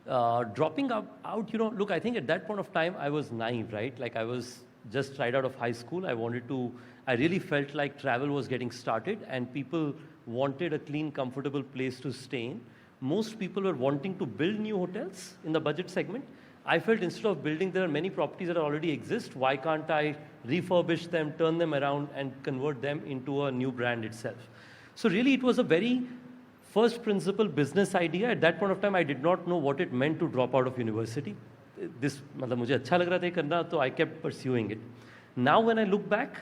Dropping out, look, I think at that point of time, I was naive, right? Like I was just right out of high school. I really felt like travel was getting started and people wanted a clean, comfortable place to stay in. Most people were wanting to build new hotels in the budget segment. I felt instead of building, there are many properties that already exist. Why can't I refurbish them, turn them around and convert them into a new brand itself? So really it was a very first principle business idea. At that point of time, I did not know what it meant to drop out of university. This, मतलब मुझे अच्छा लग रहा था ये करना, तो I kept pursuing it. Now when I look back,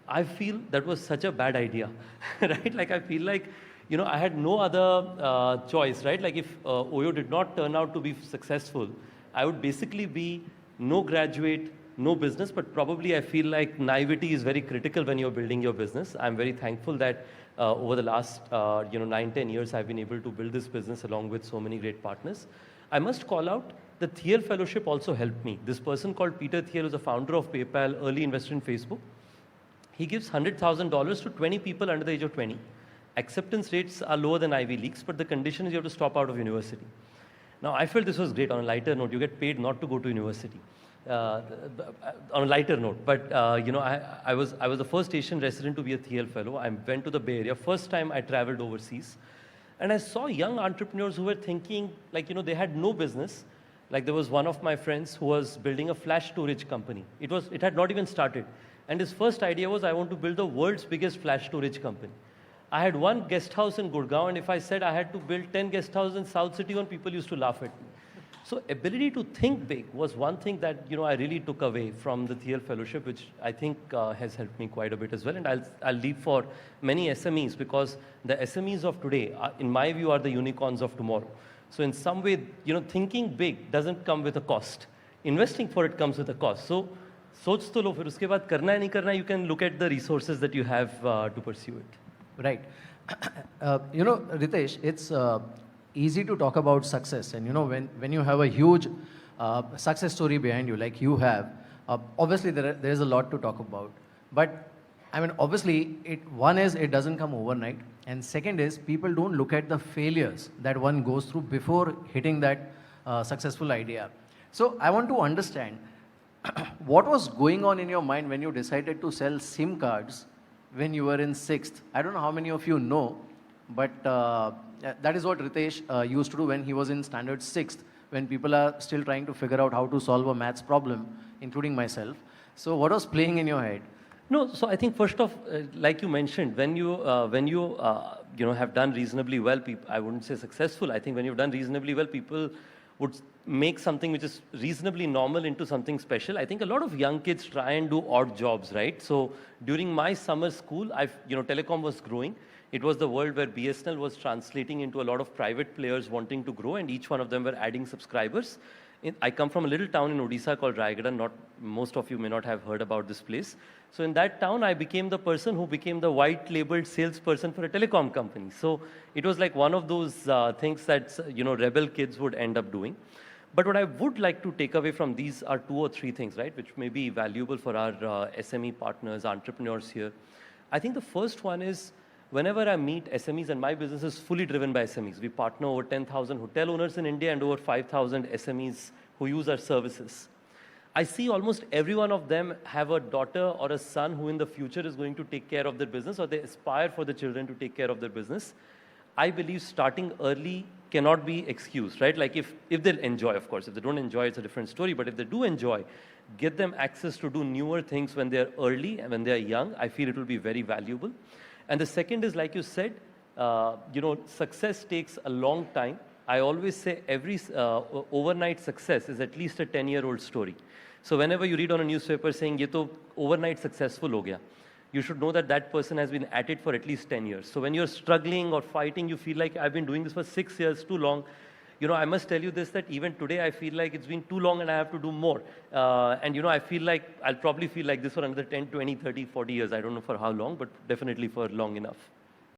I feel that was such a bad idea, right? Like I feel like, I had no other choice, right? Like if OYO did not turn out to be successful, I would basically be no graduate, no business, but probably I feel like naivety is very critical when you're building your business. I'm very thankful that over the last 9-10 years, I've been able to build this business along with so many great partners. I must call out the Thiel Fellowship also helped me. This person called Peter Thiel, who's a founder of PayPal, early investor in Facebook. He gives $100,000 to 20 people under the age of 20. Acceptance rates are lower than Ivy Leagues, but the condition is you have to stop out of university. Now, I felt this was great. On a lighter note, you get paid not to go to university. On a lighter note, but I was the first Asian resident to be a Thiel Fellow. I went to the Bay Area. First time I traveled overseas. And I saw young entrepreneurs who were thinking, like, they had no business. Like there was one of my friends who was building a flash storage company. It had not even started. And his first idea was, I want to build the world's biggest flash storage company. I had one guest house in Gurgaon, and if I said I had to build 10 guest houses in South City, people used to laugh at me. So ability to think big was one thing that I really took away from the Thiel Fellowship, which I think has helped me quite a bit as well. And I'll leave for many SMEs, because the SMEs of today, in my view, are the unicorns of tomorrow. So in some way, thinking big doesn't come with a cost. Investing for it comes with a cost. So सोच तो लो, फिर उसके बाद करना है नहीं करना, you can look at the resources that you have to pursue it. Right. Ritesh, it's easy to talk about success, and when you have a huge success story behind you, like you have, obviously there is a lot to talk about. But I mean, obviously, one is it doesn't come overnight, and second is people don't look at the failures that one goes through before hitting that successful idea. So I want to understand what was going on in your mind when you decided to sell SIM cards when you were in 6th. I don't know how many of you know, but that is what Ritesh used to do when he was in standard 6th, when people are still trying to figure out how to solve a maths problem, including myself. So what was playing in your head? No, so I think first off, like you mentioned, when you have done reasonably well, I wouldn't say successful. I think when you've done reasonably well, people would make something which is reasonably normal into something special. I think a lot of young kids try and do odd jobs, right? So during my summer school, telecom was growing. It was the world where BSNL was translating into a lot of private players wanting to grow, and each one of them were adding subscribers. I come from a little town in Odisha called Raigada. Most of you may not have heard about this place. So in that town, I became the person who became the white-labeled salesperson for a telecom company. So it was like one of those things that rebel kids would end up doing. But what I would like to take away from these are 2 or 3 things, right, which may be valuable for our SME partners, entrepreneurs here. I think the first one is, whenever I meet SMEs, and my business is fully driven by SMEs. We partner over 10,000 hotel owners in India and over 5,000 SMEs who use our services. I see almost every one of them have a daughter or a son who in the future is going to take care of their business, or they aspire for the children to take care of their business. I believe starting early cannot be excused, right? Like if they'll enjoy, of course. If they don't enjoy, it's a different story. But if they do enjoy, get them access to do newer things when they're early and when they're young. I feel it will be very valuable. And the second is, like you said, success takes a long time. I always say every overnight success is at least a 10-year-old story. So whenever you read on a newspaper saying, ye to overnight successful ho gaya, you should know that that person has been at it for at least 10 years. So when you're struggling or fighting, you feel like I've been doing this for 6 years, too long. I must tell you this, that even today I feel like it's been too long and I have to do more. I feel like I'll probably feel like this for another 10, 20, 30, 40 years. I don't know for how long, but definitely for long enough.